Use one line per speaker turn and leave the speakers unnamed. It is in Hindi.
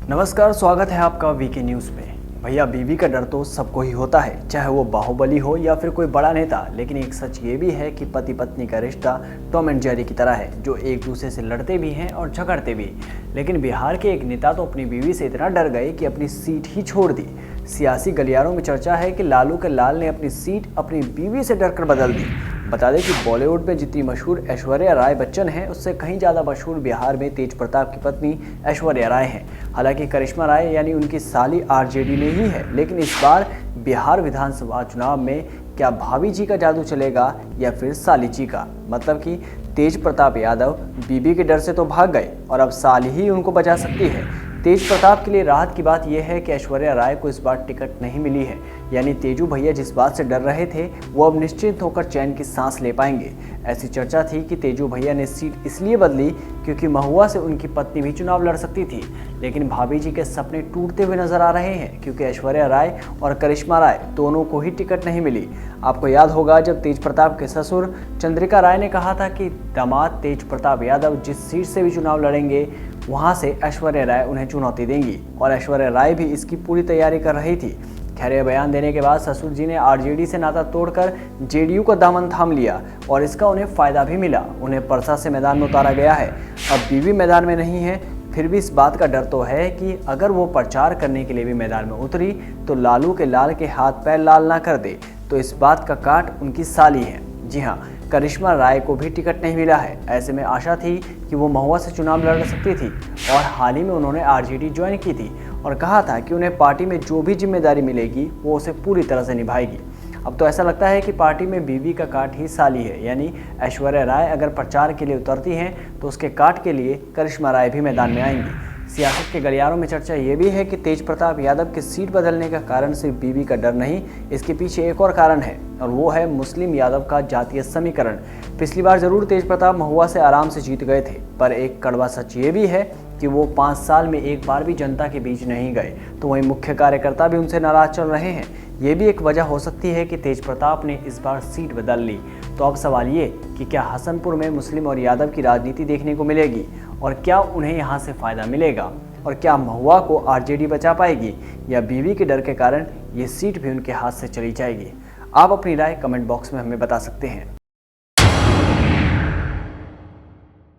नमस्कार, स्वागत है आपका वीके न्यूज़ में। भैया, बीवी का डर तो सबको ही होता है, चाहे वो बाहुबली हो या फिर कोई बड़ा नेता। लेकिन एक सच ये भी है कि पति पत्नी का रिश्ता टॉम एंड जेरी की तरह है, जो एक दूसरे से लड़ते भी हैं और झगड़ते भी। लेकिन बिहार के एक नेता तो अपनी बीवी से इतना डर गए कि अपनी सीट ही छोड़ दी। सियासी गलियारों में चर्चा है कि लालू के लाल ने अपनी सीट अपनी बीवी से डरकर बदल दी। बता दें कि बॉलीवुड में जितनी मशहूर ऐश्वर्या राय बच्चन हैं, उससे कहीं ज़्यादा मशहूर बिहार में तेज प्रताप की पत्नी ऐश्वर्या राय हैं। हालांकि करिश्मा राय यानी उनकी साली आरजेडी ने ही है, लेकिन इस बार बिहार विधानसभा चुनाव में क्या भाभी जी का जादू चलेगा या फिर साली जी का। मतलब कि तेज प्रताप यादव बीबी के डर से तो भाग गए और अब साली ही उनको बचा सकती है। तेज प्रताप के लिए राहत की बात यह है कि ऐश्वर्या राय को इस बार टिकट नहीं मिली है, यानी तेजू भैया जिस बात से डर रहे थे वो अब निश्चिंत होकर चैन की सांस ले पाएंगे। ऐसी चर्चा थी कि तेजू भैया ने सीट इसलिए बदली क्योंकि महुआ से उनकी पत्नी भी चुनाव लड़ सकती थी। लेकिन भाभी जी के सपने टूटते हुए नजर आ रहे हैं, क्योंकि ऐश्वर्या राय और करिश्मा राय दोनों को ही टिकट नहीं मिली। आपको याद होगा जब तेज प्रताप के ससुर चंद्रिका राय ने कहा था कि दामाद तेज प्रताप यादव जिस सीट से भी चुनाव लड़ेंगे वहां से ऐश्वर्या राय उन्हें चुनौती देंगी, और ऐश्वर्या राय भी इसकी पूरी तैयारी कर रही थी। खैर, यह बयान देने के बाद ससुर जी ने आरजेडी से नाता तोड़कर जेडीयू का दामन थाम लिया और इसका उन्हें फायदा भी मिला। उन्हें परसा से मैदान में उतारा गया है। अब बीवी मैदान में नहीं है, फिर भी इस बात का डर तो है कि अगर वो प्रचार करने के लिए भी मैदान में उतरी तो लालू के लाल के हाथ पैर लाल ना कर दे। तो इस बात का काट उनकी साली है। जी हाँ, करिश्मा राय को भी टिकट नहीं मिला है। ऐसे में आशा थी कि वो महुआ से चुनाव लड़ सकती थी, और हाल ही में उन्होंने आरजेडी ज्वाइन की थी और कहा था कि उन्हें पार्टी में जो भी जिम्मेदारी मिलेगी वो उसे पूरी तरह से निभाएगी। अब तो ऐसा लगता है कि पार्टी में बीवी का काट ही साली है, यानी ऐश्वर्या राय अगर प्रचार के लिए उतरती हैं तो उसके काट के लिए करिश्मा राय भी मैदान में आएंगी। सियासत के गलियारों में चर्चा ये भी है कि तेज प्रताप यादव की सीट बदलने का कारण सिर्फ बीवी का डर नहीं, इसके पीछे एक और कारण है, और वो है मुस्लिम यादव का जातीय समीकरण। पिछली बार जरूर तेज प्रताप महुआ से आराम से जीत गए थे, पर एक कड़वा सच ये भी है कि वो 5 साल में एक बार भी जनता के बीच नहीं गए। तो वहीं मुख्य कार्यकर्ता भी उनसे नाराज चल रहे हैं। ये भी एक वजह हो सकती है कि तेज प्रताप ने इस बार सीट बदल ली। तो अब सवाल ये कि क्या हसनपुर में मुस्लिम और यादव की राजनीति देखने को मिलेगी, और क्या उन्हें यहाँ से फायदा मिलेगा, और क्या महुआ को आरजेडी बचा पाएगी, या बीवी के डर के कारण ये सीट भी उनके हाथ से चली जाएगी। आप अपनी राय कमेंट बॉक्स में हमें बता सकते हैं।